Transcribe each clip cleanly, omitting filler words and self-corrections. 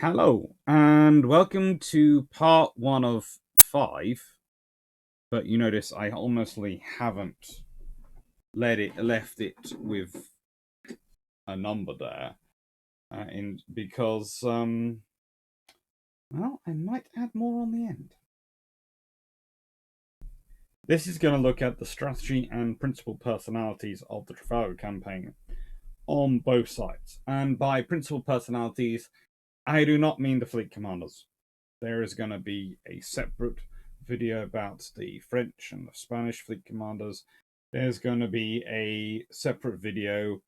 Hello, and welcome to part 1 of 5. But you notice I honestly haven't left it with a number there, because well, I might add more on the end. This is going to look at the strategy and principal personalities of the Trafalgar campaign on both sides. And by principal personalities, I do not mean the fleet commanders. There is going to be a separate video about the French and the Spanish fleet commanders. There's going to be a separate video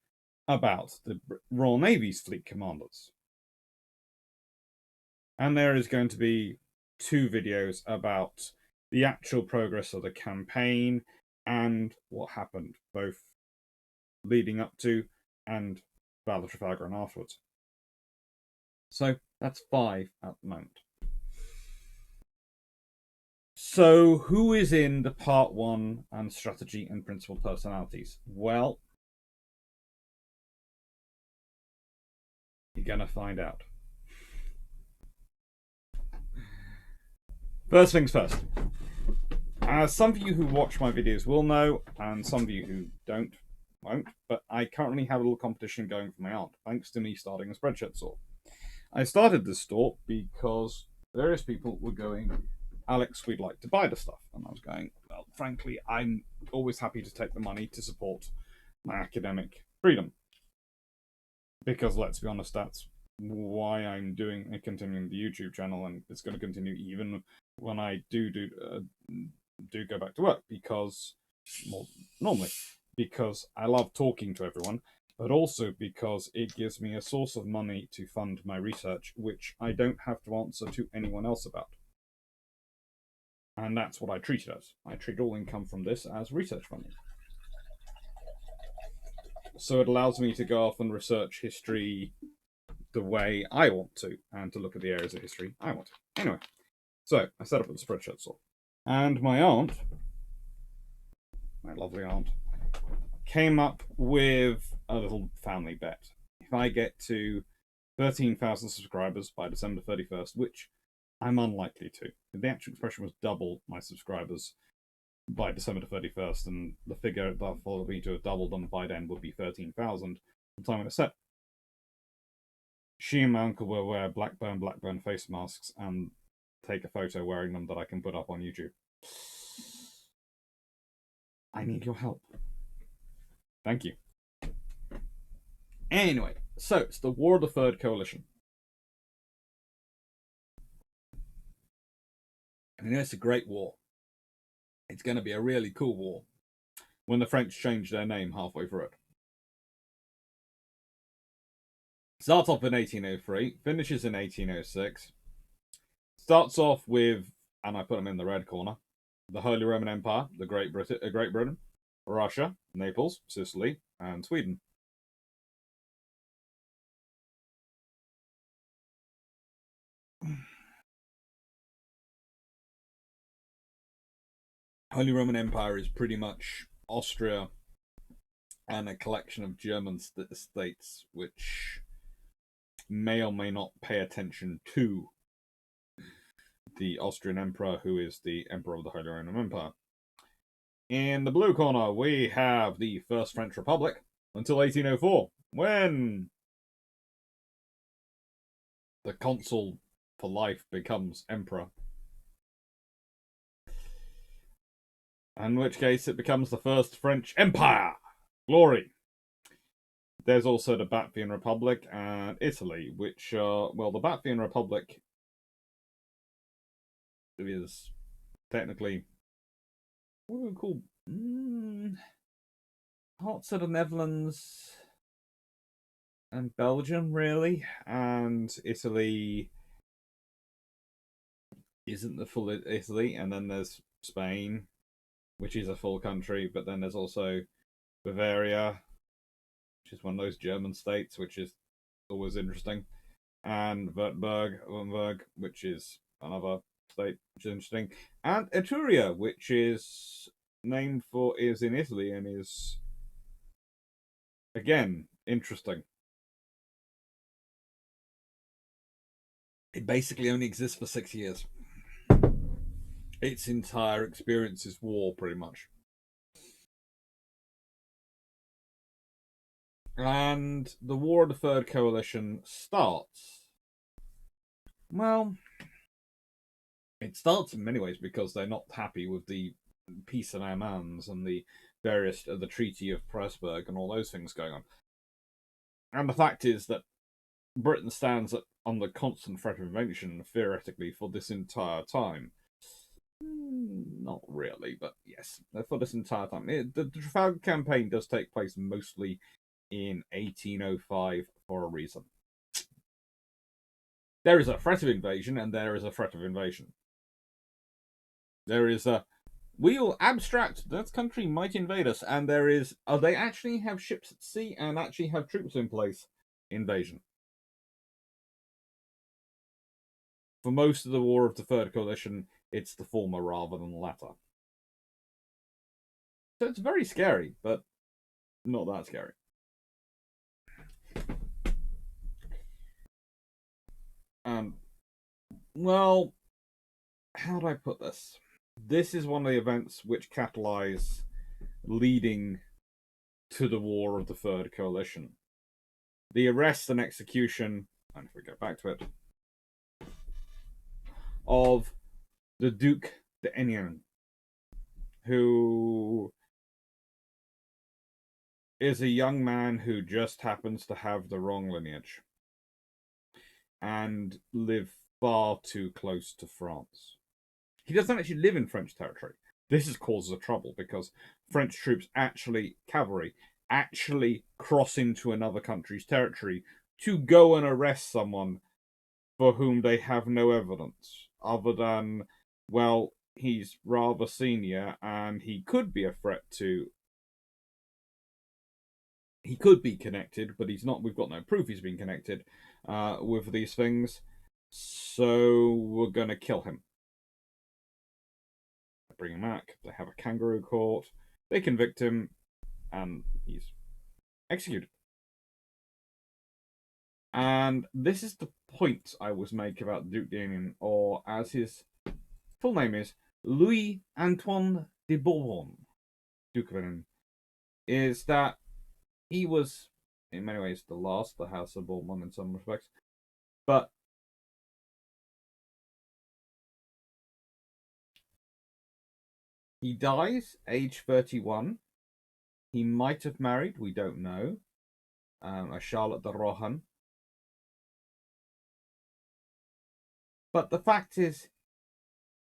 about the Royal Navy's fleet commanders. And there is going to be 2 videos about the actual progress of the campaign and what happened, both leading up to and Battle of Trafalgar and afterwards. So that's 5 at the moment. So, who is in the part 1 and strategy and principal personalities? Well, you're going to find out. First things first. As some of you who watch my videos will know, and some of you who don't won't, but I currently have a little competition going for my aunt, thanks to me starting a spreadshirt store. I started this store because various people were going, Alex, we'd like to buy the stuff. And I was going, well, frankly, I'm always happy to take the money to support my academic freedom. Because let's be honest, that's why I'm doing and continuing the YouTube channel, and it's going to continue even when I do go back to work. Because, well, normally, because I love talking to everyone, but also because it gives me a source of money to fund my research, which I don't have to answer to anyone else about. And that's what I treat it as. I treat all income from this as research funding. So it allows me to go off and research history the way I want to, and to look at the areas of history I want to. Anyway, so I set up the spreadshirt store. And my aunt, my lovely aunt, came up with a little family bet. If I get to 13,000 subscribers by December 31st, which I'm unlikely to. The actual expression was double my subscribers by December 31st, and the figure that for me to have doubled them by then would be 13,000 the time it set. She and my uncle will wear Blackburn face masks and take a photo wearing them that I can put up on YouTube. I need your help. Thank you. Anyway, so it's the War of the Third Coalition. I mean, it's a great war. It's going to be a really cool war when the French change their name halfway through it. Starts off in 1803, finishes in 1806. Starts off with, and I put them in the red corner, the Holy Roman Empire, the Great Britain, Russia, Naples, Sicily, and Sweden. Holy Roman Empire is pretty much Austria and a collection of German states which may or may not pay attention to the Austrian Emperor, who is the Emperor of the Holy Roman Empire. In the blue corner, we have the First French Republic until 1804, when the consul for life becomes emperor. In which case, it becomes the First French Empire. Glory. There's also the Latvian Republic and Italy, which are, well, the Latvian Republic is technically, what do we call, parts of the Netherlands and Belgium, really, and Italy isn't the full Italy, and then there's Spain, which is a full country, but then there's also Bavaria, which is one of those German states, which is always interesting, and Württemberg, which is another state, which is interesting, and Etruria, which is is in Italy and is again interesting. It basically only exists for 6 years. Its entire experience is war, pretty much. And the War of the Third Coalition starts. Well, it starts in many ways because they're not happy with the peace in Amans and the the Treaty of Pressburg and all those things going on. And the fact is that Britain stands under constant threat of invasion, theoretically, for this entire time. Not really, but yes, for this entire time. The Trafalgar campaign does take place mostly in 1805 for a reason. There is a threat of invasion, and there is a threat of invasion. There is a we'll abstract that country might invade us, and there is they actually have ships at sea and actually have troops in place. Invasion. For most of the War of the Third Coalition, it's the former rather than the latter. So it's very scary, but not that scary. Well, how do I put this? This is one of the events which catalyze leading to the War of the Third Coalition. The arrest and execution, and if we go back to it, of the Duc d'Enghien, who is a young man who just happens to have the wrong lineage and live far too close to France. He doesn't actually live in French territory. This is causes of trouble because French troops cavalry, actually cross into another country's territory to go and arrest someone for whom they have no evidence other than, well, he's rather senior and he could be a threat to. He could be connected, but he's not. We've got no proof he's been connected with these things, so we're going to kill him. Bring him back. They have a kangaroo court. They convict him, and he's executed. And this is the point I was making about Duc d'Enghien, or as his full name is, Louis Antoine de Bourbon, Duke of Enghien, is that he was, in many ways, the last, the House of Bourbon in some respects, but he dies age 31. He might have married, we don't know, a Charlotte de Rohan. But the fact is,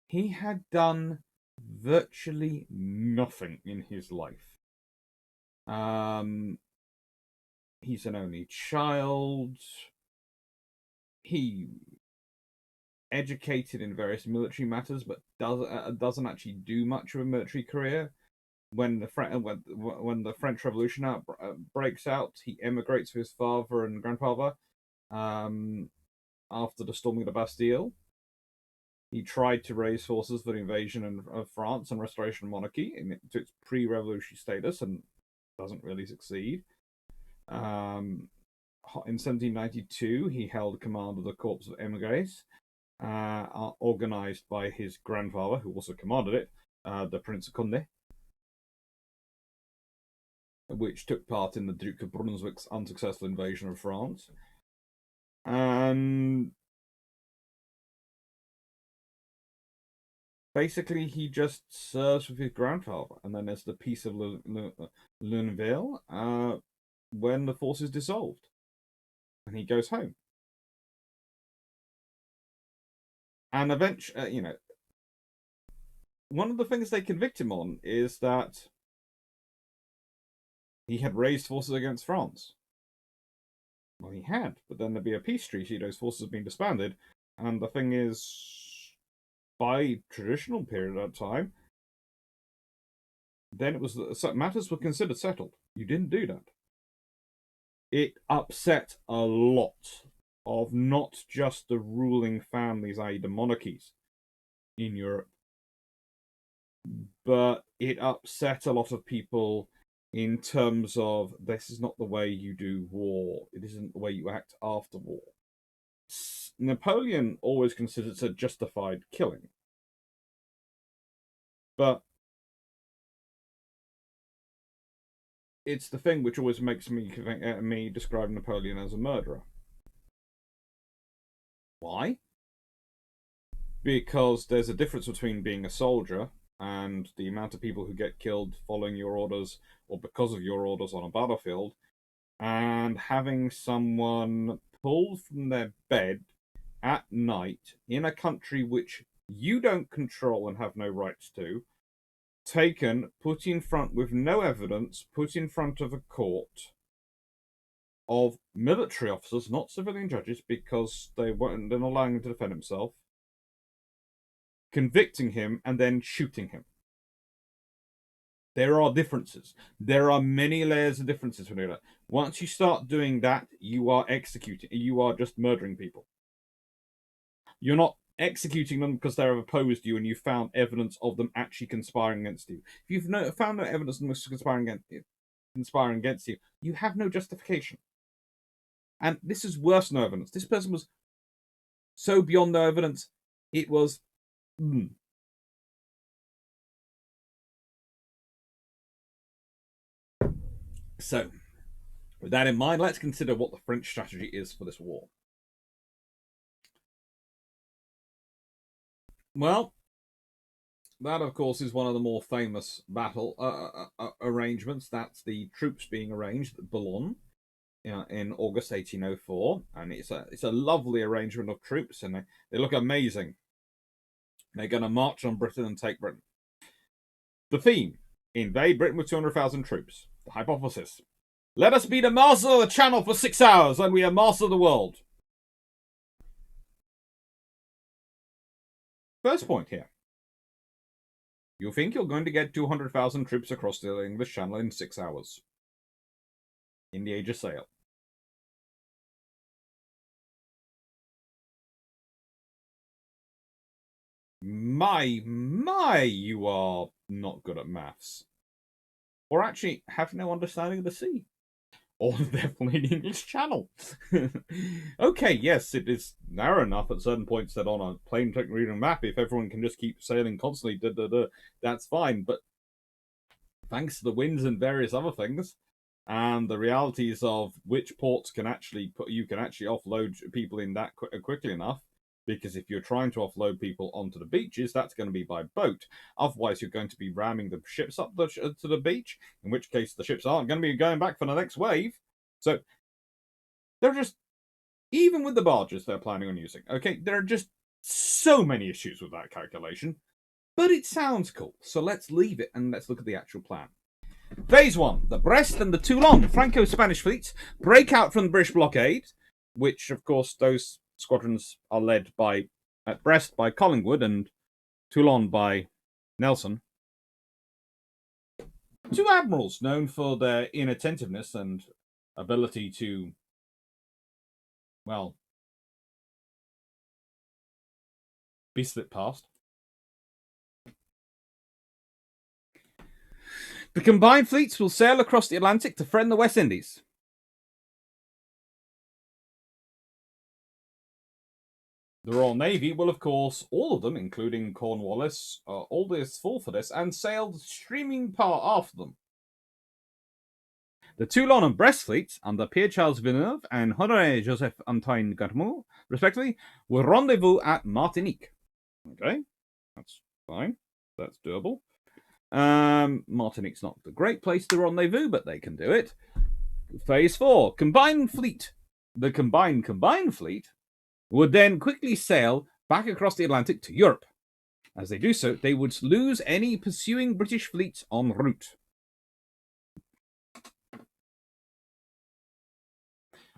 he had done virtually nothing in his life. He's an only child. He educated in various military matters, but doesn't actually do much of a military career. When the French Revolution breaks out, he emigrates with his father and grandfather after the storming of the Bastille. He tried to raise forces for the invasion of France and restoration of monarchy to its pre-revolutionary status, and doesn't really succeed. In 1792, he held command of the Corps of Emigres, organized by his grandfather, who also commanded it, the Prince of Conde, which took part in the Duke of Brunswick's unsuccessful invasion of France. And basically, he just serves with his grandfather. And then there's the Peace of Luneville, when the force is dissolved. And he goes home. And eventually, one of the things they convict him on is that he had raised forces against France. Well, he had, but then there'd be a peace treaty, those forces have been disbanded, and the thing is, by traditional period of time, then it was that matters were considered settled. You didn't do that. It upset a lot of not just the ruling families, i.e. the monarchies in Europe, but it upset a lot of people in terms of this is not the way you do war. It isn't the way you act after war. Napoleon always considered it a justified killing. But it's the thing which always makes me describe Napoleon as a murderer. Why? Because there's a difference between being a soldier and the amount of people who get killed following your orders or because of your orders on a battlefield, and having someone pulled from their bed at night in a country which you don't control and have no rights to, taken, put in front with no evidence, put in front of a court of military officers, not civilian judges, because they're not allowing him to defend himself, convicting him, and then shooting him. There are differences. There are many layers of differences when you do that. Once you start doing that, you are executing. You are just murdering people. You're not executing them because they're opposed to you and you found evidence of them actually conspiring against you. If you've found no evidence of them conspiring against you, you have no justification. And this is worse than no evidence. This person was so beyond no evidence, it was... So, with that in mind, let's consider what the French strategy is for this war. Well, that, of course, is one of the more famous battle arrangements. That's the troops being arranged at Boulogne in August 1804, and it's a lovely arrangement of troops, and they look amazing. They're going to march on Britain and take Britain. The theme: invade Britain with 200,000 troops. The hypothesis: let us be the master of the Channel for 6 hours, and we are master of the world. First point here. You think you're going to get 200,000 troops across the English Channel in 6 hours. In the age of sail. My, you are not good at maths. Or actually have no understanding of the sea. Or definitely the English Channel. Okay, yes, it is narrow enough at certain points that on a plain reading map, if everyone can just keep sailing constantly, that's fine. But thanks to the winds and various other things, and the realities of which ports can actually offload people in that quickly enough, because if you're trying to offload people onto the beaches, that's going to be by boat. Otherwise, you're going to be ramming the ships up to the beach, in which case the ships aren't going to be going back for the next wave. So they're just, even with the barges they're planning on using, okay, there are just so many issues with that calculation. But it sounds cool, so let's leave it and let's look at the actual plan. Phase 1. The Brest and the Toulon Franco-Spanish fleets break out from the British blockade, which, of course, those squadrons are led by, at Brest by Collingwood and Toulon by Nelson. Two admirals known for their inattentiveness and ability to, well, be slipped past. The combined fleets will sail across the Atlantic to threaten the West Indies. The Royal Navy will, of course, all of them, including Cornwallis, all this fall for this, and sailed streaming after them. The Toulon and Brest fleets, under Pierre-Charles Villeneuve and Honoré Joseph-Antoine Garmou, respectively, will rendezvous at Martinique. Okay, that's fine. That's doable. Martinique's not a great place to rendezvous, but they can do it. Phase 4. Combined fleet. The combined fleet would then quickly sail back across the Atlantic to Europe. As they do so, they would lose any pursuing British fleets en route.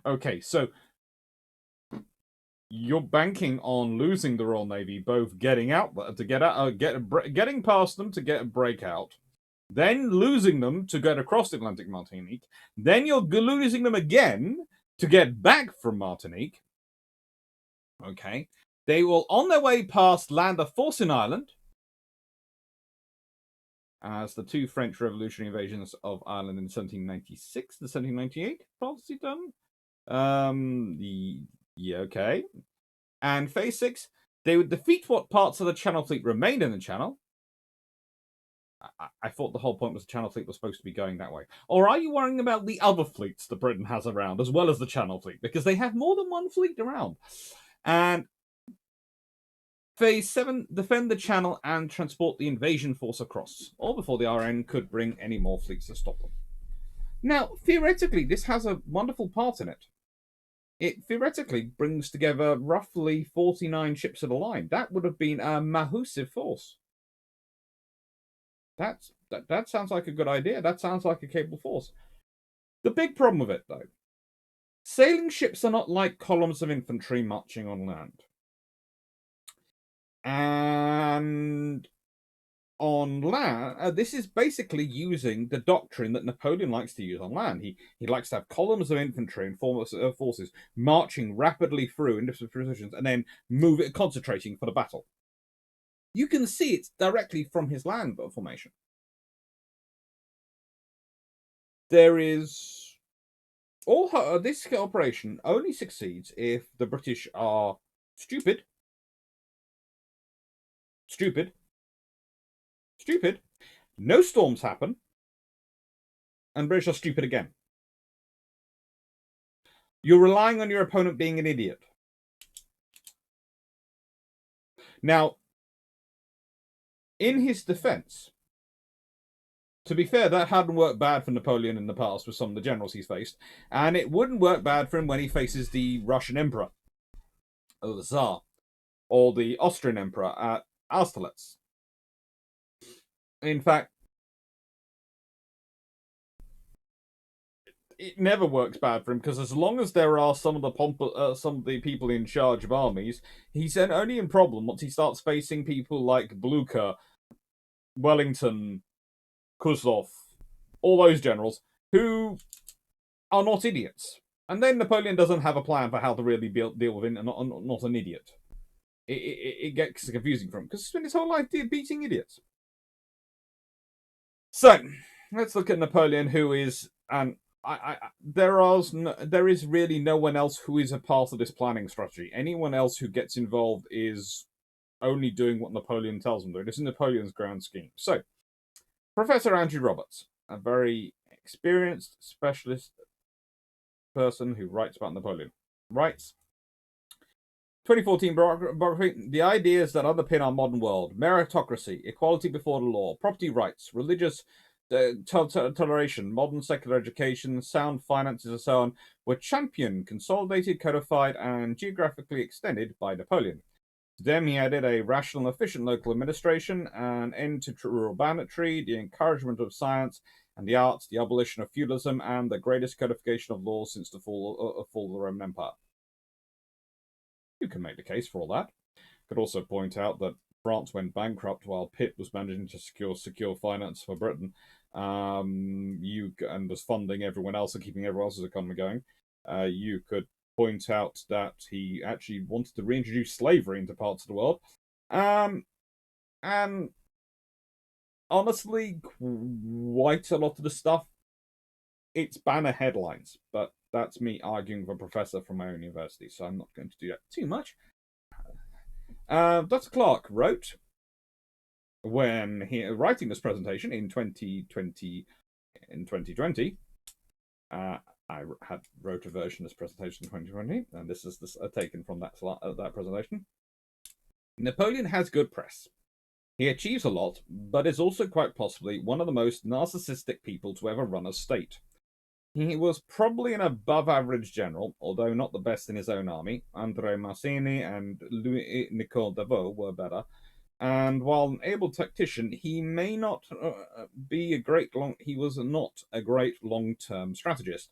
Okay, so you're banking on losing the Royal Navy, both getting past them to get a breakout, then losing them to get across the Atlantic Martinique, then you're losing them again to get back from Martinique. Okay, they will, on their way past, land a force in Ireland, as the two French revolutionary invasions of Ireland in 1796 and 1798 policy done. The Yeah, okay. And phase 6, they would defeat what parts of the Channel Fleet remained in the Channel. I thought the whole point was the Channel Fleet was supposed to be going that way. Or are you worrying about the other fleets that Britain has around, as well as the Channel Fleet? Because they have more than one fleet around. And phase 7, defend the Channel and transport the invasion force across, or before the RN could bring any more fleets to stop them. Now, theoretically, this has a wonderful part in it. It theoretically brings together roughly 49 ships at a line. That would have been a massive force. That sounds like a good idea. That sounds like a capable force. The big problem with it, though, sailing ships are not like columns of infantry marching on land. And on land, this is basically using the doctrine that Napoleon likes to use on land. He likes to have columns of infantry and forces marching rapidly through in different positions and then concentrating for the battle. You can see it directly from his land formation. There is this operation only succeeds if the British are stupid, no storms happen, and British are stupid again. You're relying on your opponent being an idiot. Now, in his defense, to be fair, that hadn't worked bad for Napoleon in the past with some of the generals he's faced, and it wouldn't work bad for him when he faces the Russian Emperor, or the Tsar, or the Austrian Emperor at Austerlitz. In fact, it never works bad for him because as long as there are some of the people in charge of armies, he's then only in problem once he starts facing people like Blucher, Wellington, Kutuzov, all those generals who are not idiots. And then Napoleon doesn't have a plan for how to really deal with him and not an idiot. It gets confusing for him because he spent his whole life beating idiots. So let's look at Napoleon, who is there is really no one else who is a part of this planning strategy. Anyone else who gets involved is only doing what Napoleon tells them to do. This is Napoleon's grand scheme. So, Professor Andrew Roberts, a very experienced specialist person who writes about Napoleon, writes 2014 biography, the ideas that underpin our modern world, meritocracy, equality before the law, property rights, religious toleration, modern secular education, sound finances, and so on, were championed, consolidated, codified, and geographically extended by Napoleon. To them, he added a rational and efficient local administration, an end to rural banditry, the encouragement of science and the arts, the abolition of feudalism, and the greatest codification of laws since the fall of the Roman Empire. You can make the case for all that. Could also point out that France went bankrupt while Pitt was managing to secure finance for Britain, and was funding everyone else and keeping everyone else's economy going. You could point out that he actually wanted to reintroduce slavery into parts of the world. And honestly, quite a lot of the stuff, it's banner headlines, but that's me arguing with a professor from my own university, so I'm not going to do that too much. Dr. Clarke wrote, when he writing this presentation in 2020, I wrote a version of this presentation in 2020, and this is taken from that presentation. Napoleon has good press. He achieves a lot, but is also quite possibly one of the most narcissistic people to ever run a state. He was probably an above-average general, although not the best in his own army. André Mazzini and Louis-Nicole Deveau were better. And while an able tactician, he may not be he was not a great long-term strategist,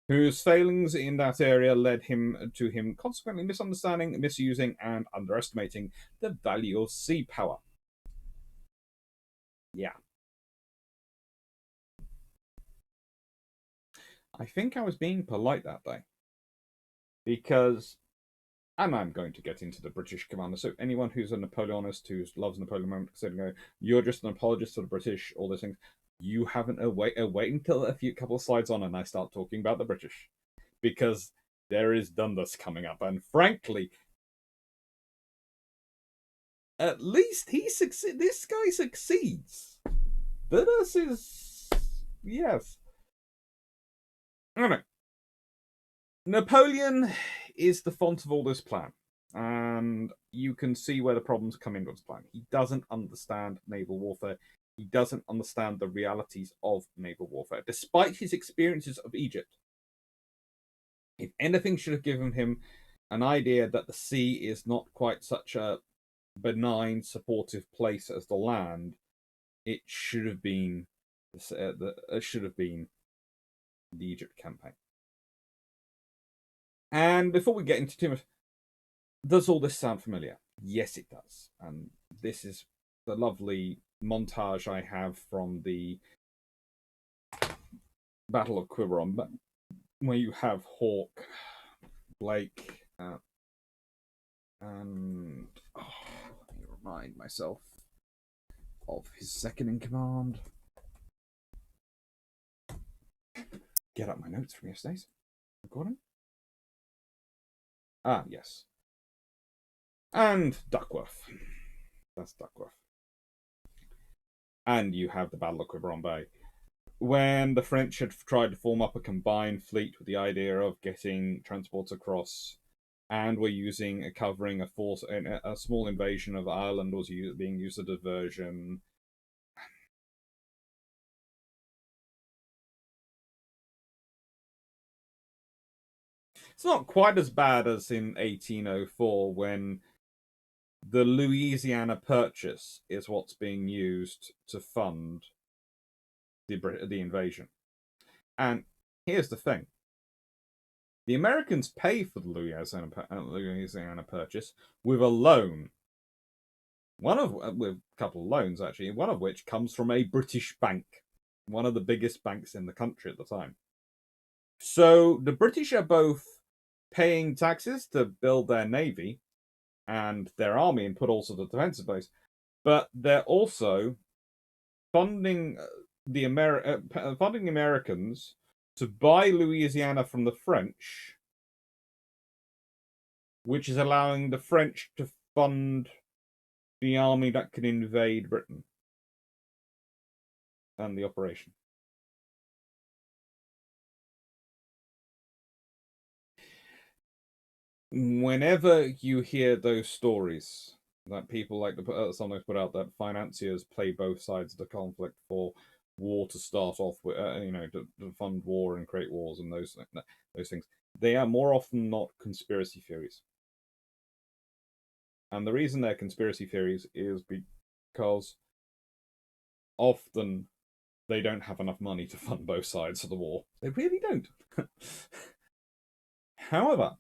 whose failings in that area led to him consequently misunderstanding, misusing, and underestimating the value of sea power. Yeah. I think I was being polite that day. Because, and I'm going to get into the British commander, so anyone who's a Napoleonist, who loves Napoleon, you're just an apologist for the British, all those things, you haven't wait until couple of slides on and I start talking about the British. Because there is Dundas coming up, and frankly, at least this guy succeeds. Dundas is, yes. I don't know. Napoleon is the font of all this plan, and you can see where the problems come into his plan. He doesn't understand naval warfare. He doesn't understand the realities of naval warfare, despite his experiences of Egypt. If anything should have given him an idea that the sea is not quite such a benign, supportive place as the land, it should have been the Egypt campaign. And before we get into too much, does all this sound familiar? Yes, it does. And this is the lovely montage I have from the Battle of Quiberon, where you have Hawke, Blake, and let me remind myself of his second in command. Get up my notes from yesterday's recording. Ah, yes. And Duckworth. That's Duckworth. And you have the Battle of Quiberon Bay, when the French had tried to form up a combined fleet with the idea of getting transports across, and were using covering a force, a small invasion of Ireland was being used as a diversion. It's not quite as bad as in 1804, when the Louisiana Purchase is what's being used to fund the invasion. And here's the thing. The Americans pay for the Louisiana Purchase with a loan. With a couple of loans, actually, one of which comes from a British bank, one of the biggest banks in the country at the time. So the British are both paying taxes to build their navy and their army and put all sorts of defense in place, but they're also funding the Americans to buy Louisiana from the French, which is allowing the French to fund the army that can invade Britain and the operation. Whenever you hear those stories that people like to sometimes put out, that financiers play both sides of the conflict for war to start off with, to fund war and create wars and those things, they are more often not conspiracy theories. And the reason they're conspiracy theories is because often they don't have enough money to fund both sides of the war. They really don't. However,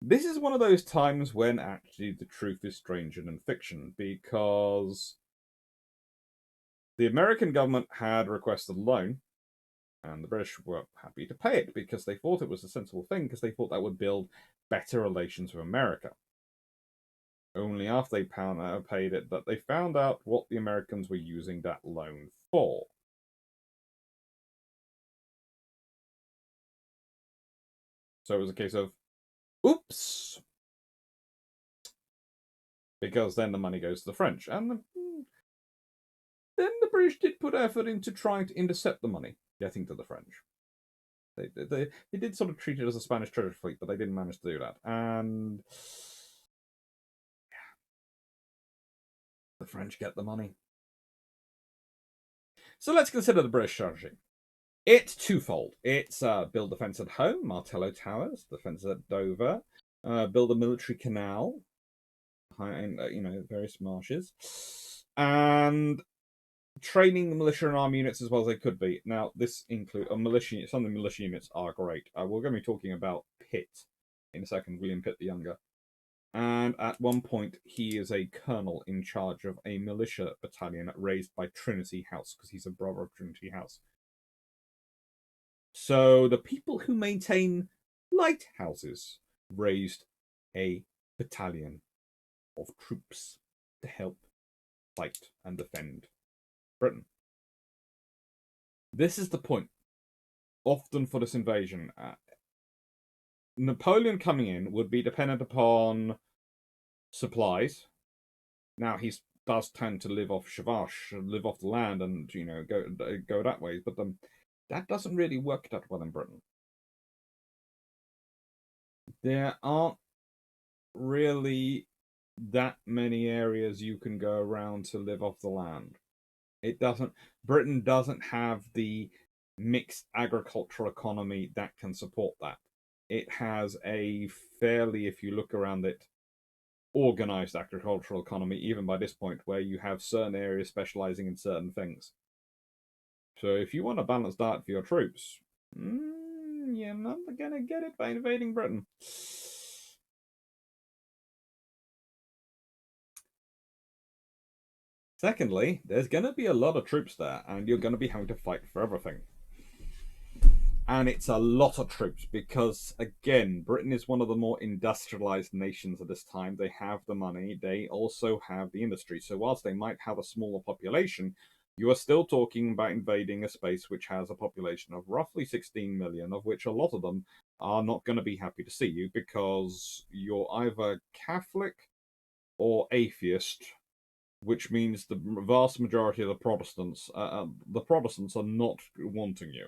this is one of those times when actually the truth is stranger than fiction, because the American government had requested a loan, and the British were happy to pay it because they thought it was a sensible thing, because they thought that would build better relations with America. Only after they paid it that they found out what the Americans were using that loan for. So it was a case of, oops! Because then the money goes to the French. And then the British did put effort into trying to intercept the money getting to the French. They did sort of treat it as a Spanish treasure fleet, but they didn't manage to do that. And the French get the money. So let's consider the British strategy. It's twofold. It's build defence at home, Martello Towers, defence at Dover, build a military canal, various marshes, and training the militia and army units as well as they could be. Now, this includes some of the militia units are great. We're going to be talking about Pitt in a second, William Pitt the Younger. And at one point, he is a colonel in charge of a militia battalion raised by Trinity House, because he's a brother of Trinity House. So the people who maintain lighthouses raised a battalion of troops to help fight and defend Britain. This is the point, often for this invasion. Napoleon coming in would be dependent upon supplies. Now he does tend to live off Shavash, live off the land, and go that way. But that doesn't really work that well in Britain. There aren't really that many areas you can go around to live off the land. It doesn't. Britain doesn't have the mixed agricultural economy that can support that. It has a fairly, if you look around it, organized agricultural economy, even by this point, where you have certain areas specializing in certain things. So if you want a balanced diet for your troops, you're not going to get it by invading Britain. Secondly, there's going to be a lot of troops there, and you're going to be having to fight for everything. And it's a lot of troops because, again, Britain is one of the more industrialized nations at this time. They have the money, they also have the industry. So, whilst they might have a smaller population, you are still talking about invading a space which has a population of roughly 16 million, of which a lot of them are not going to be happy to see you because you're either Catholic or atheist, which means the vast majority of the Protestants are not wanting you.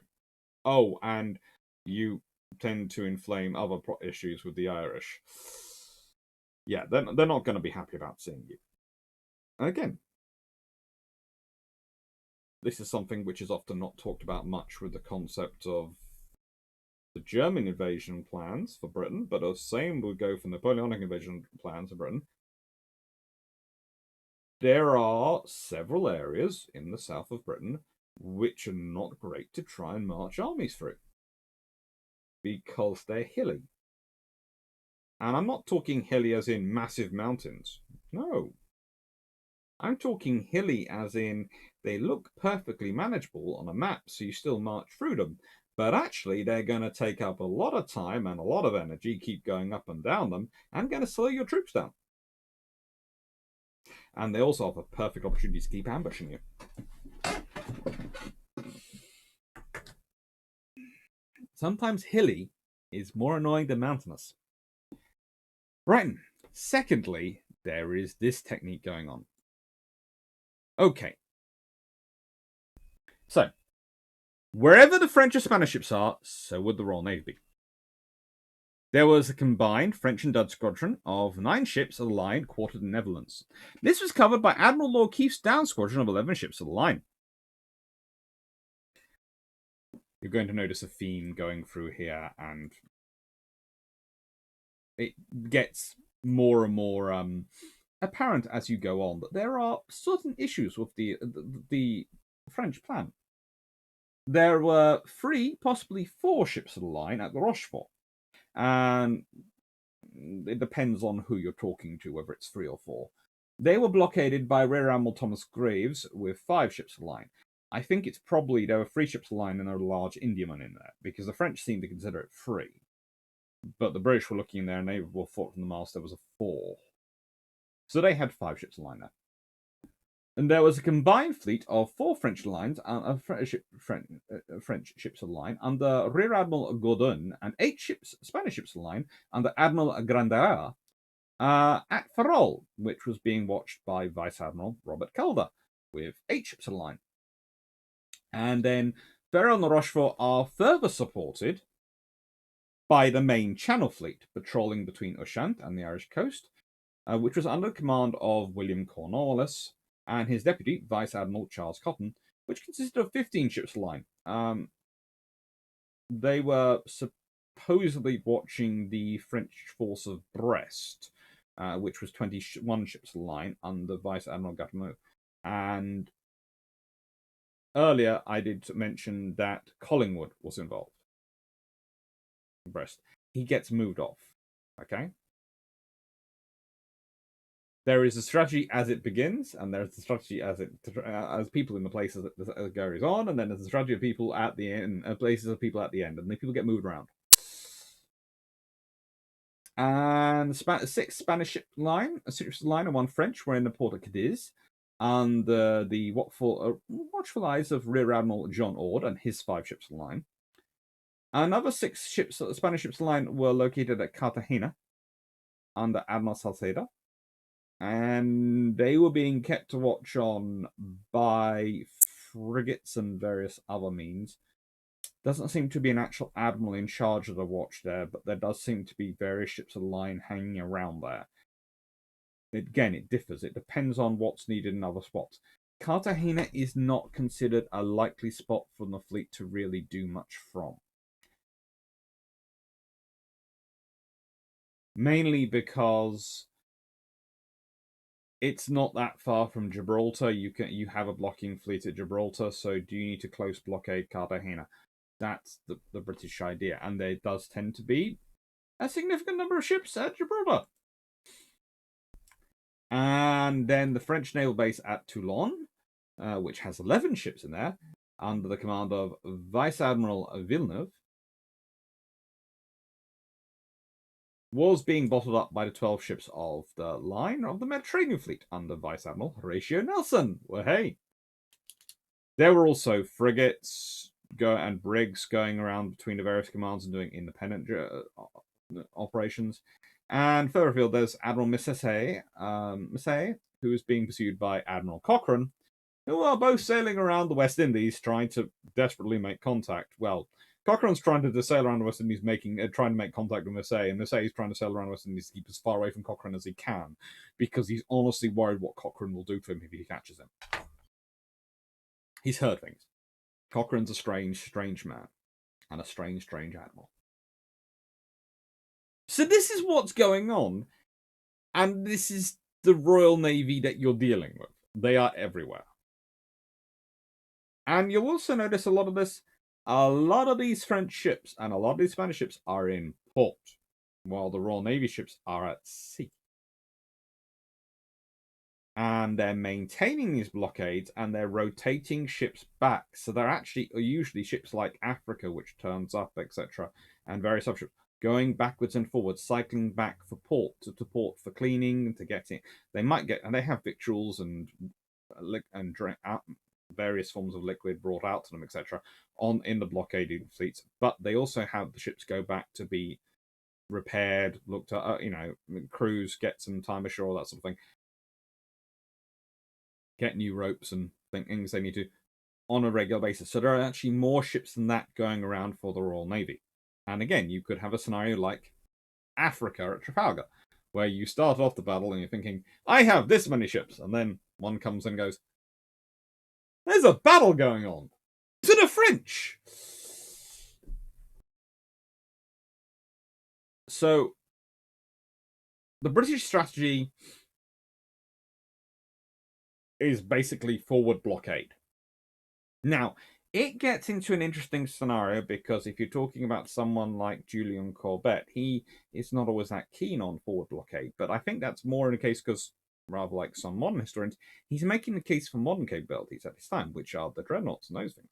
Oh, and you tend to inflame other issues with the Irish. Yeah, they're not going to be happy about seeing you. And again, this is something which is often not talked about much with the concept of the German invasion plans for Britain, but the same would go for Napoleonic invasion plans of Britain. There are several areas in the south of Britain which are not great to try and march armies through because they're hilly. And I'm not talking hilly as in massive mountains. No. I'm talking hilly as in they look perfectly manageable on a map, so you still march through them. But actually, they're going to take up a lot of time and a lot of energy, keep going up and down them, and going to slow your troops down. And they also offer perfect opportunities to keep ambushing you. Sometimes hilly is more annoying than mountainous. Right. Secondly, there is this technique going on. Okay. So, wherever the French or Spanish ships are, so would the Royal Navy be. There was a combined French and Dutch squadron of 9 ships of the line quartered in the Netherlands. This was covered by Admiral Lord Keith's down squadron of 11 ships of the line. You're going to notice a theme going through here, and it gets more and more apparent as you go on that there are certain issues with the French plan. There were 3, possibly 4 ships of the line at the Rochefort, and it depends on who you're talking to, whether it's 3 or 4. They were blockaded by Rear Admiral Thomas Graves with 5 ships of the line. I think it's probably there were 3 ships of the line and a large Indiaman in there, because the French seem to consider it 3. But the British were looking in there and they were thought from the mast there was a 4. So they had 5 ships of the line there. And there was a combined fleet of 4 French lines and French ships of the line under Rear Admiral Godin and 8 Spanish ships of the line under Admiral Grandera at Ferrol, which was being watched by Vice Admiral Robert Calder with 8 ships of the line. And then Ferrol and the Rochefort are further supported by the main Channel Fleet, patrolling between Ushant and the Irish coast, which was under the command of William Cornwallis and his deputy, Vice Admiral Charles Cotton, which consisted of 15 ships of the line. They were supposedly watching the French force of Brest, which was 21 ships of the line under Vice Admiral Gatineau. And earlier, I did mention that Collingwood was involved. Brest. He gets moved off. Okay? There is a strategy as it begins, and there's a strategy as people in the places as it goes on, and then there's a strategy of people at the end, places of people at the end, and the people get moved around. And 6 Spanish ship line, and 1 French were in the port of Cadiz, under the watchful eyes of Rear Admiral John Ord and his 5 ships of the line. Another 6 ships, Spanish ships line, were located at Cartagena under Admiral Salceda, and they were being kept to watch on by frigates and various other means. Doesn't seem to be an actual admiral in charge of the watch there, but there does seem to be various ships of the line hanging around there. Again, it differs. It depends on what's needed in other spots. Cartagena is not considered a likely spot for the fleet to really do much from. Mainly because it's not that far from Gibraltar. You have a blocking fleet at Gibraltar, so do you need to close blockade Cartagena? That's the British idea, and there does tend to be a significant number of ships at Gibraltar. And then the French naval base at Toulon, which has 11 ships in there, under the command of Vice Admiral Villeneuve, was being bottled up by the 12 ships of the line of the Mediterranean Fleet under Vice Admiral Horatio Nelson. Well, hey. There were also frigates and brigs going around between the various commands and doing independent operations. And further afield, there's Admiral Missé, who is being pursued by Admiral Cochrane, who are both sailing around the West Indies trying to desperately make contact. Well, Cochrane's trying to sail around the West Indies, trying to make contact with Missé, and Missé is trying to sail around the West Indies to keep as far away from Cochrane as he can, because he's honestly worried what Cochrane will do to him if he catches him. He's heard things. Cochrane's a strange, strange man, and a strange, strange admiral. So this is what's going on, and this is the Royal Navy that you're dealing with. They are everywhere. And you'll also notice a lot of these French ships and a lot of these Spanish ships are in port, while the Royal Navy ships are at sea. And they're maintaining these blockades, and they're rotating ships back. So they're actually usually ships like Africa, which turns up, etc., and various other ships going backwards and forwards, cycling back for port to port for cleaning to get it. They might get, and they have victuals and drink out various forms of liquid brought out to them, etc., in the blockaded fleets. But they also have the ships go back to be repaired, looked at, crews get some time ashore, that sort of thing. Get new ropes and things they need to on a regular basis. So there are actually more ships than that going around for the Royal Navy. And again, you could have a scenario like Africa at Trafalgar, where you start off the battle and you're thinking, I have this many ships. And then one comes and goes, there's a battle going on. To the French! So, the British strategy is basically forward blockade. Now, it gets into an interesting scenario because if you're talking about someone like Julian Courbet, he is not always that keen on forward blockade. But I think that's more in a case because, rather like some modern historians, he's making the case for modern capabilities at this time, which are the dreadnoughts and those things.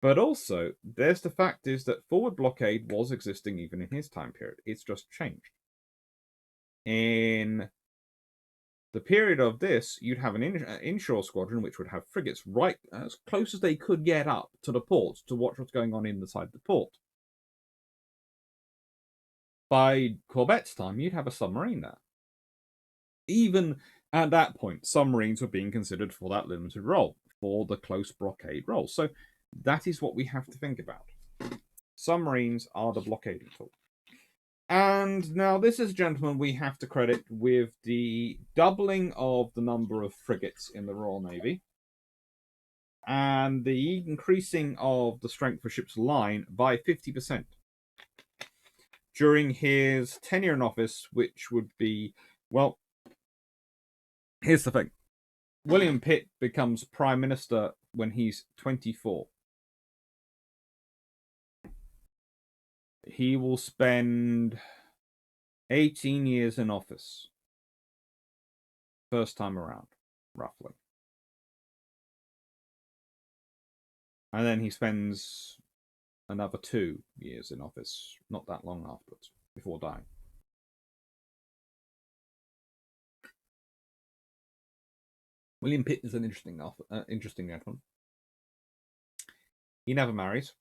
But also, there's the fact is that forward blockade was existing even in his time period. It's just changed. In the period of this, you'd have an inshore squadron which would have frigates right as close as they could get up to the port to watch what's going on inside the port. By Courbet's time, you'd have a submarine there. Even at that point, submarines were being considered for that limited role, for the close blockade role. So that is what we have to think about. Submarines are the blockading tool. And now this is a gentleman we have to credit with the doubling of the number of frigates in the Royal Navy and the increasing of the strength of ships line by 50% during his tenure in office, which would be, well, here's the thing. William Pitt becomes Prime Minister when he's 24. He will spend 18 years in office. First time around, roughly. And then he spends another 2 years in office, not that long afterwards, before dying. William Pitt is an interesting gentleman. He never marries.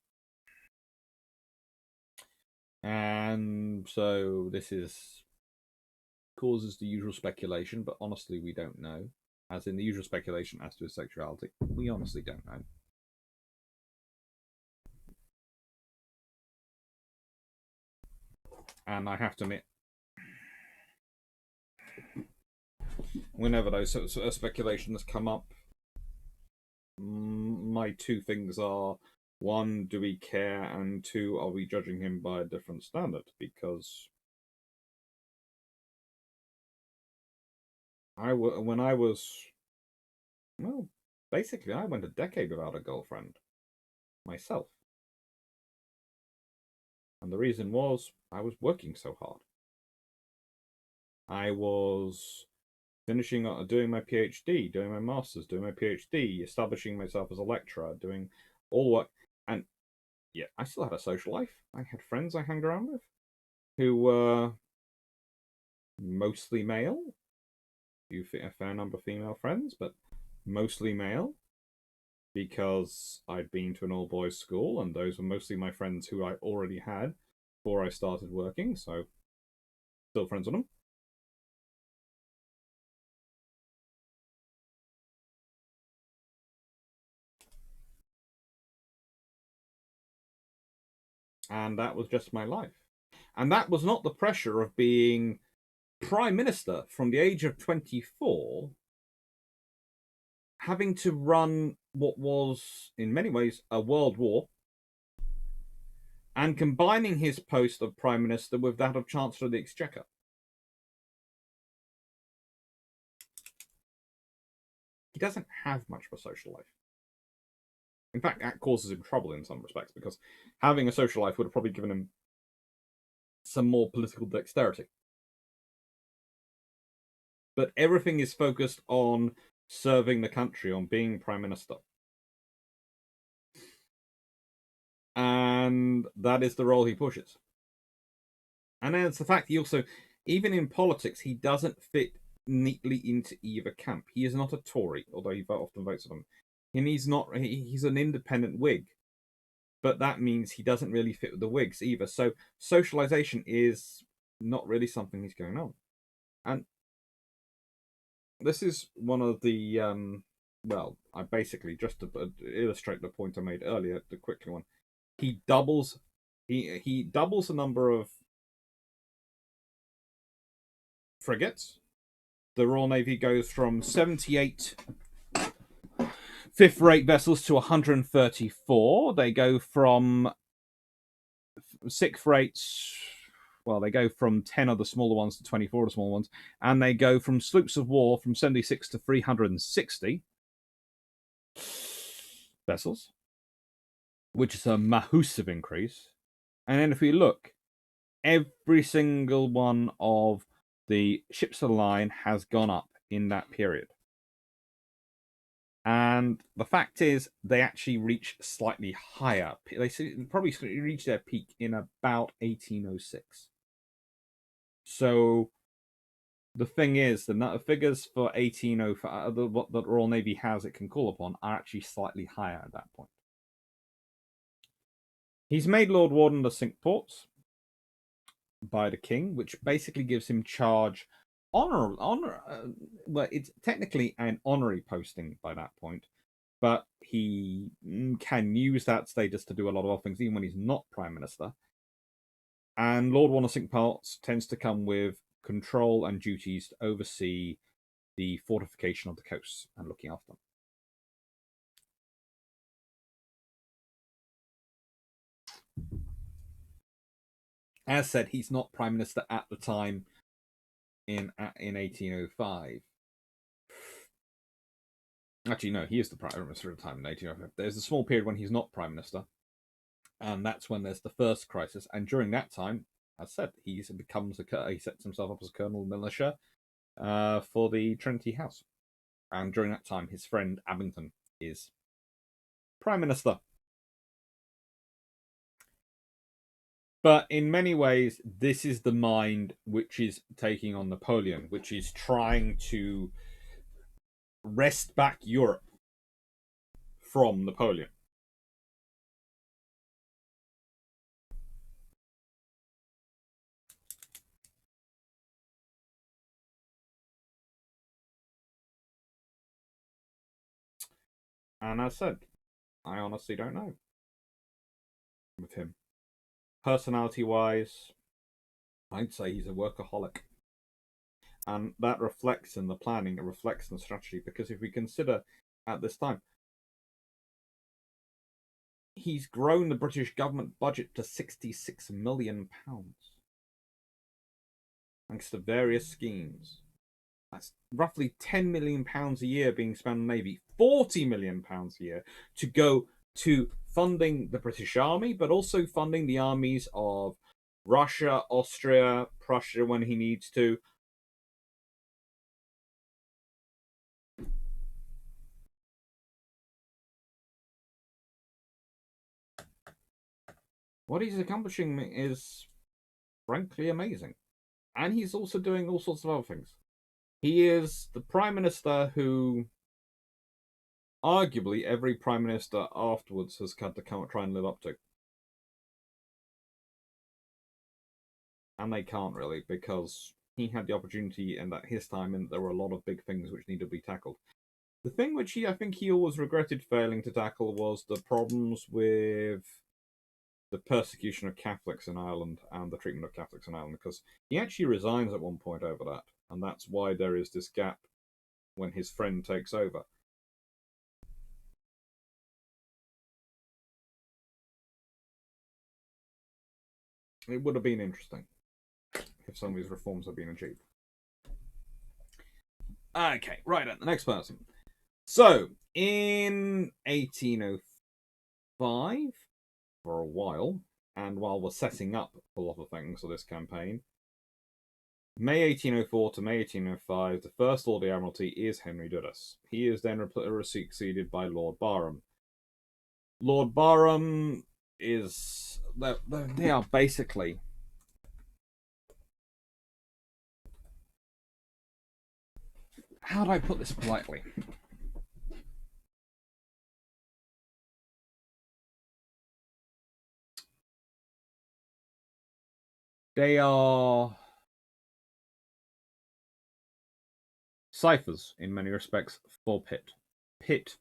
And so this is causes the usual speculation, but honestly, we don't know. As in the usual speculation as to his sexuality, we honestly don't know. And I have to admit, whenever those sort of speculations come up, my two things are: one, do we care? And two, are we judging him by a different standard? Because when I was, well, basically, I went a decade without a girlfriend myself. And the reason was I was working so hard. I was finishing doing my PhD, doing my master's, doing my PhD, establishing myself as a lecturer, doing all the work. And yeah, I still had a social life. I had friends I hung around with who were mostly male. A fair number of female friends, but mostly male because I'd been to an all boys school, and those were mostly my friends who I already had before I started working. So still friends with them. And that was just my life. And that was not the pressure of being prime minister from the age of 24, having to run what was, in many ways, a world war, and combining his post of prime minister with that of chancellor of the exchequer. He doesn't have much of a social life. In fact, that causes him trouble in some respects, because having a social life would have probably given him some more political dexterity. But everything is focused on serving the country, on being prime minister. And that is the role he pushes. And then it's the fact he also, even in politics, he doesn't fit neatly into either camp. He is not a Tory, although he often votes for them. And he's an independent Whig. But that means he doesn't really fit with the Whigs either. So socialization is not really something he's going on. And this is one of the well, I basically, just to illustrate the point I made earlier, the quickly one, he doubles the number of frigates. The Royal Navy goes from 78 fifth rate vessels to 134. They go from sixth rates, well, they go from 10 of the smaller ones to 24 of the smaller ones, and they go from sloops of war from 76 to 360 vessels, which is a massive increase. And then if we look, every single one of the ships of the line has gone up in that period. And the fact is, they actually reach slightly higher. They probably reach their peak in about 1806. So the thing is, the figures for 1805, what the Royal Navy has it can call upon, are actually slightly higher at that point. He's made Lord Warden of Cinque Ports by the King, which basically gives him charge honor. Well, it's technically an honorary posting by that point, but he can use that status to do a lot of other things, even when he's not prime minister. And Lord Warden of Cinque Ports tends to come with control and duties to oversee the fortification of the coasts and looking after them. As said, he's not prime minister at the time in 1805. Actually, no, he is the prime minister at the time in 1805. There's a small period when he's not prime minister, and that's when there's the first crisis. And during that time, as said, he sets himself up as a colonel of militia for the Trinity House. And during that time, his friend Abington is prime minister. But in many ways, this is the mind which is taking on Napoleon, which is trying to wrest back Europe from Napoleon. And as I said, I honestly don't know with him. Personality wise, I'd say he's a workaholic. And that reflects in the planning, it reflects in the strategy. Because if we consider at this time, he's grown the British government budget to £66 million thanks to various schemes. That's roughly £10 million a year being spent on the Navy, £40 million a year to go to funding the British Army, but also funding the armies of Russia, Austria, Prussia when he needs to. What he's accomplishing is frankly amazing. And he's also doing all sorts of other things. He is the Prime Minister who arguably every Prime Minister afterwards has had to come try and live up to. And they can't really, because he had the opportunity and at his time, and there were a lot of big things which needed to be tackled. The thing which I think he always regretted failing to tackle was the problems with the persecution of Catholics in Ireland and the treatment of Catholics in Ireland, because he actually resigns at one point over that, and that's why there is this gap when his friend takes over. It would have been interesting if some of these reforms had been achieved. Okay, right then, the next person. So, in 1805, for a while, and while we're setting up a lot of things for this campaign, May 1804 to May 1805, the First Lord of the Admiralty is Henry Dudus. He is then succeeded by Lord Barham. Lord Barham is... They are basically... How do I put this politely? They are ciphers in many respects for Pitt. Pitt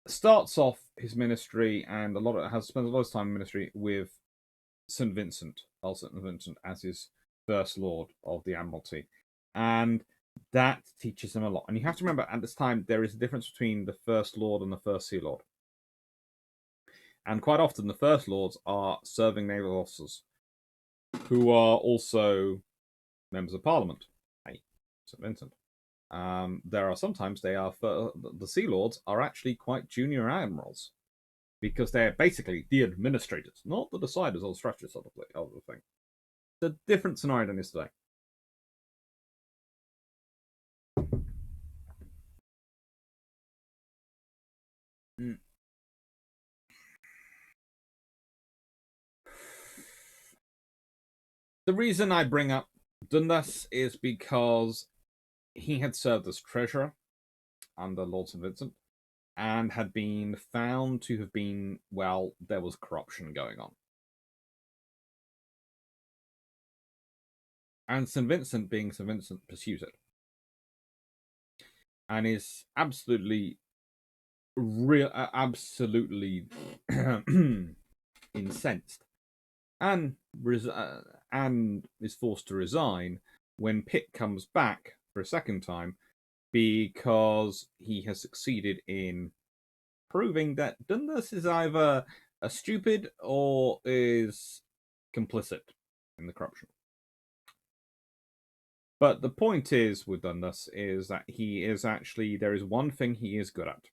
starts off his ministry and spends a lot of time in ministry with St. Vincent, Earl St. Vincent, as his first lord of the Admiralty. And that teaches him a lot. And you have to remember, at this time, there is a difference between the First Lord and the First Sea Lord. And quite often, the First Lords are serving naval officers who are also members of Parliament, hey, St. Vincent. There are sometimes the Sea Lords are actually quite junior admirals because they're basically the administrators, not the deciders or the strategists of the thing. It's a different scenario than this today. Mm. The reason I bring up Dundas is because he had served as treasurer under Lord St. Vincent and had been found to have been, well, there was corruption going on. And St. Vincent, being St. Vincent, pursues it. And is absolutely incensed and is forced to resign when Pitt comes back for a second time because he has succeeded in proving that Dundas is either a stupid or is complicit in the corruption. But the point is with Dundas is that there is one thing he is good at.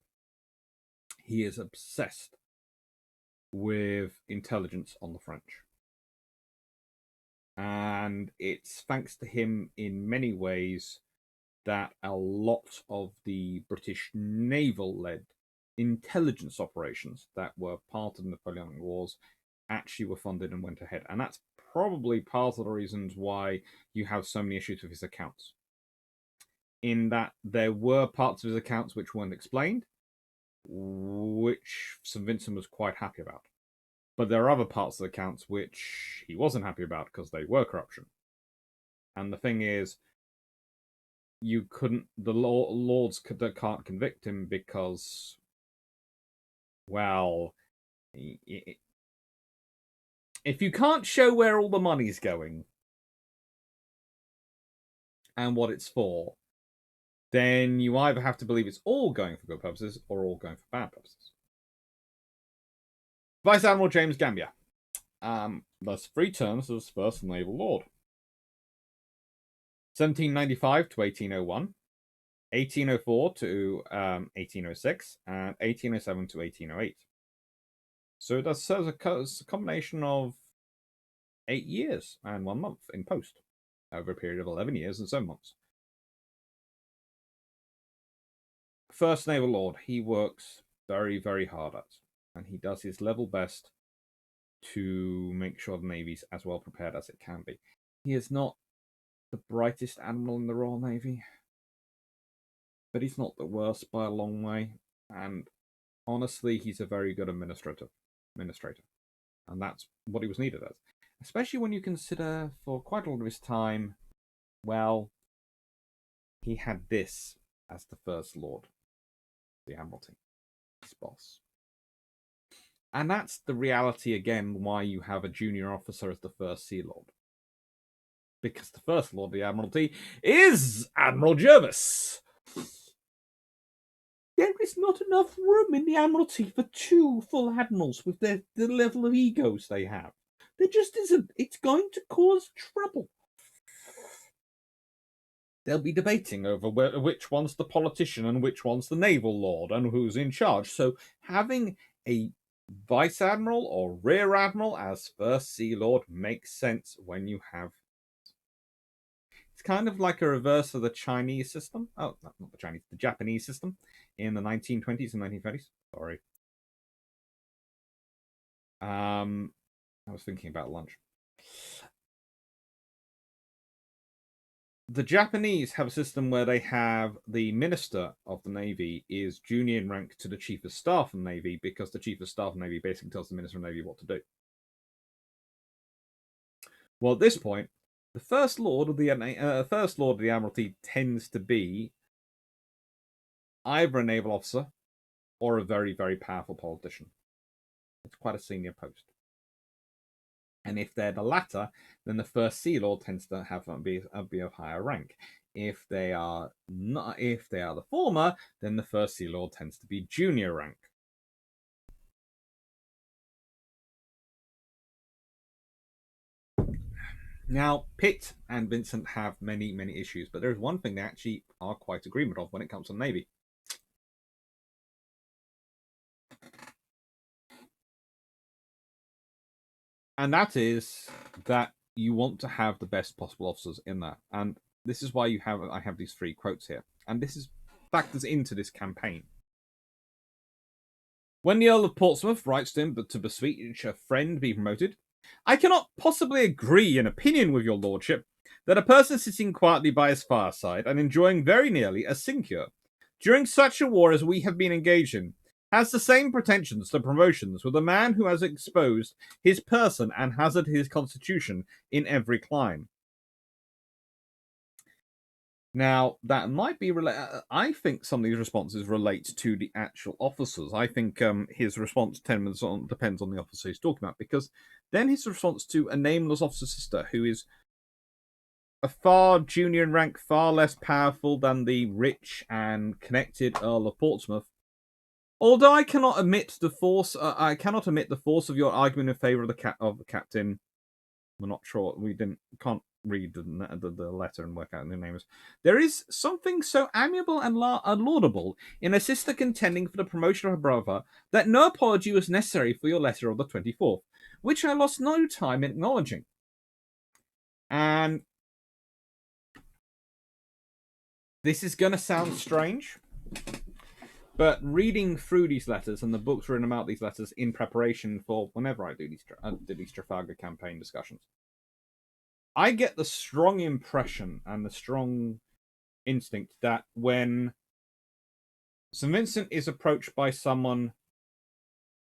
He is obsessed with intelligence on the French. And it's thanks to him in many ways that a lot of the British naval-led intelligence operations that were part of the Napoleonic Wars actually were funded and went ahead. And that's probably part of the reasons why you have so many issues with his accounts. In that there were parts of his accounts which weren't explained, which St. Vincent was quite happy about. But there are other parts of the accounts which he wasn't happy about because they were corruption. And the thing is, the lords can't convict him because well, if you can't show where all the money's going and what it's for, then you either have to believe it's all going for good purposes or all going for bad purposes. Vice Admiral James Gambier. Thus 3 terms as First Naval Lord. 1795 to 1801, 1804 to 1806, and 1807 to 1808. So it does serve as a combination of 8 years and 1 month in post, over a period of 11 years and 7 months. First Naval Lord, he works very, very hard at, and he does his level best to make sure the Navy's as well prepared as it can be. He is not the brightest admiral in the Royal Navy, but he's not the worst by a long way, and honestly, he's a very good administrator, and that's what he was needed as. Especially when you consider, for quite a lot of his time, well, he had this as the First Lord, the Admiralty, his boss. And that's the reality, again, why you have a junior officer as the First Sea Lord. Because the First Lord of the Admiralty is Admiral Jervis. There is not enough room in the Admiralty for 2 full admirals with the level of egos they have. There just isn't. It's going to cause trouble. They'll be debating over which one's the politician and which one's the naval lord and who's in charge. So having a vice admiral or rear admiral as First Sea Lord makes sense when you have. It's kind of like a reverse of the Chinese system. Oh, not the Chinese, the Japanese system in the 1920s and 1930s. Sorry. I was thinking about lunch. The Japanese have a system where they have the Minister of the Navy is junior in rank to the Chief of Staff of the Navy, because the Chief of Staff of the Navy basically tells the Minister of the Navy what to do. Well, at this point, the First Lord of the Admiralty tends to be either a naval officer or a very, very powerful politician. It's quite a senior post. And if they're the latter, then the First Sea Lord tends to have be of higher rank. If they are the former, then the First Sea Lord tends to be junior rank. Now, Pitt and Vincent have many, many issues, but there's one thing they actually are quite agreement of when it comes to the Navy. And that is that you want to have the best possible officers in there. And this is why I have these 3 quotes here. And this is factors into this campaign. When the Earl of Portsmouth writes to him to beseech a friend be promoted, I cannot possibly agree in opinion with your lordship that a person sitting quietly by his fireside and enjoying very nearly a sinecure during such a war as we have been engaged in has the same pretensions to promotions with a man who has exposed his person and hazarded his constitution in every clime. Now, that might be I think some of these responses relate to the actual officers. I think his response depends on the officer he's talking about, because then his response to a nameless officer's sister, who is a far junior in rank, far less powerful than the rich and connected Earl of Portsmouth. Although I cannot admit the force of your argument in favour of the captain. We're not sure. Can't read the letter and work out the names. There is something so amiable and laudable in a sister contending for the promotion of her brother that no apology was necessary for your letter of the 24th, which I lost no time in acknowledging. And this is going to sound strange, but reading through these letters and the books written about these letters in preparation for whenever I do these Trafalgar campaign discussions, I get the strong impression and the strong instinct that when St. Vincent is approached by someone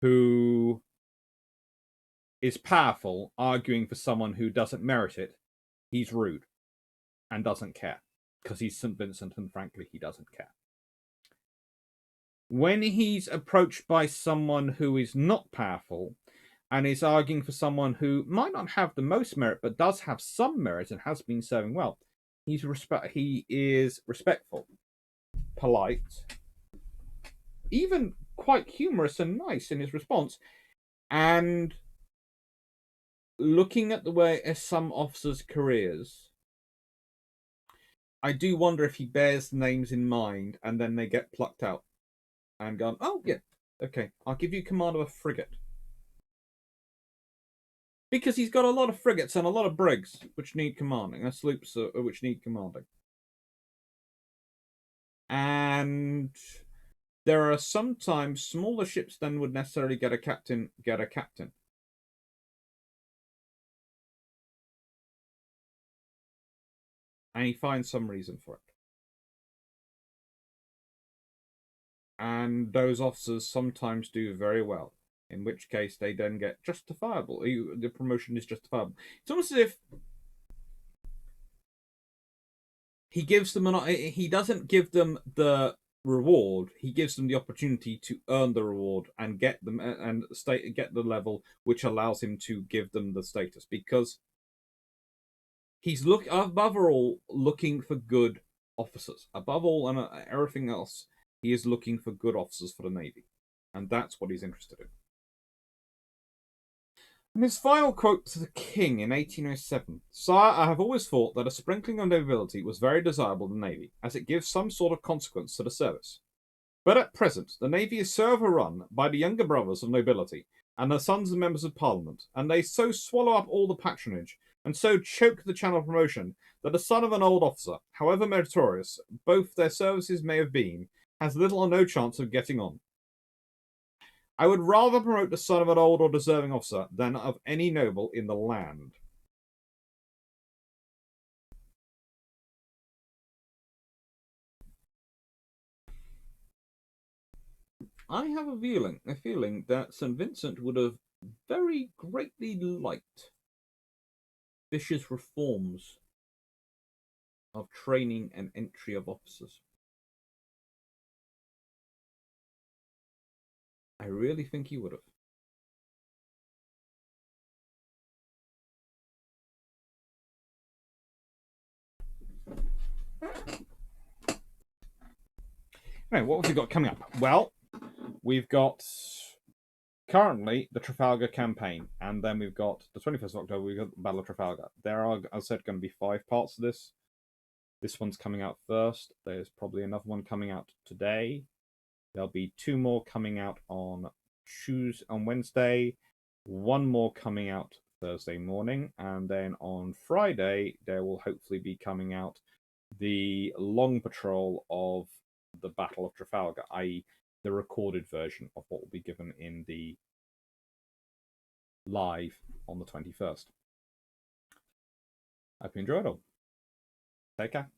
who is powerful, arguing for someone who doesn't merit it, he's rude and doesn't care, because he's St. Vincent and frankly he doesn't care. When he's approached by someone who is not powerful and is arguing for someone who might not have the most merit but does have some merit and has been serving well, he is respectful, polite, even quite humorous and nice in his response. And looking at the way some officers' careers, I do wonder if he bears names in mind and then they get plucked out and gone, oh, yeah, okay, I'll give you command of a frigate. Because he's got a lot of frigates and a lot of brigs which need commanding, and sloops which need commanding. And there are sometimes smaller ships than would necessarily get a captain. And he finds some reason for it. And those officers sometimes do very well, in which case they then get justifiable. The promotion is justifiable. It's almost as if he gives them he doesn't give them the reward. He gives them the opportunity to earn the reward and get them and get the level which allows him to give them the status, because he's above all looking for good officers. Above all and everything else, he is looking for good officers for the Navy, and that's what he's interested in. And his final quote to the king in 1807: "Sire, I have always thought that a sprinkling of nobility was very desirable in the Navy, as it gives some sort of consequence to the service. But at present the Navy is so overrun by the younger brothers of nobility, and the sons of members of Parliament, and they so swallow up all the patronage, and so choke the channel of promotion, that the son of an old officer, however meritorious both their services may have been, has little or no chance of getting on. I would rather promote the son of an old or deserving officer than of any noble in the land." I have a feeling that St. Vincent would have very greatly liked Fisher's reforms of training and entry of officers. I really think he would have. Now, what have we got coming up? Well, we've got currently the Trafalgar campaign, and then we've got the 21st of October, we've got the Battle of Trafalgar. There are, as I said, going to be 5 parts to this. This one's coming out first. There's probably another one coming out today. There'll be 2 more coming out on Wednesday, 1 more coming out Thursday morning, and then on Friday there will hopefully be coming out the long patrol of the Battle of Trafalgar, i.e. the recorded version of what will be given in the live on the 21st. Hope you enjoyed it all. Take care.